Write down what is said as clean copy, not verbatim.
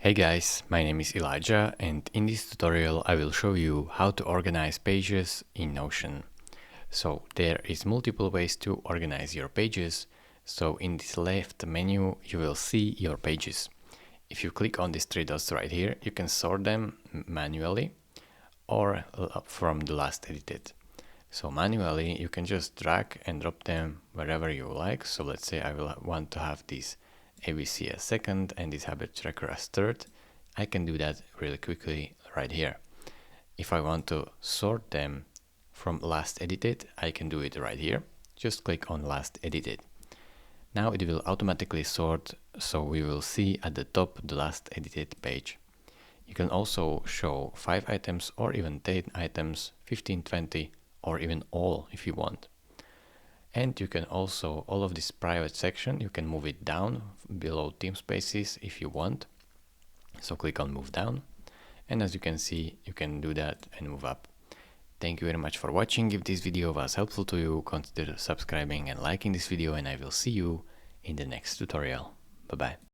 Hey guys, my name is Elijah, and in this tutorial I will show you how to organize pages in Notion. So there is multiple ways to organize your pages. So in this left menu you will see your pages. If you click on these three dots right here, you can sort them manually or from the last edited. So manually you can just drag and drop them wherever you like. So let's say I will want to have this ABC as second and this habit tracker as third. I can do that really quickly right here. If I want to sort them from last edited, I can do it right here. Just click on last edited. Now it will automatically sort, so we will see at the top the last edited page. You can also show 5 items or even 10 items, 15, 20, or even all if you want. And you can also, all of this private section, you can move it down below theme spaces if you want. So click on move down. And as you can see, you can do that and move up. Thank you very much for watching. If this video was helpful to you, consider subscribing and liking this video, and I will see you in the next tutorial. Bye bye.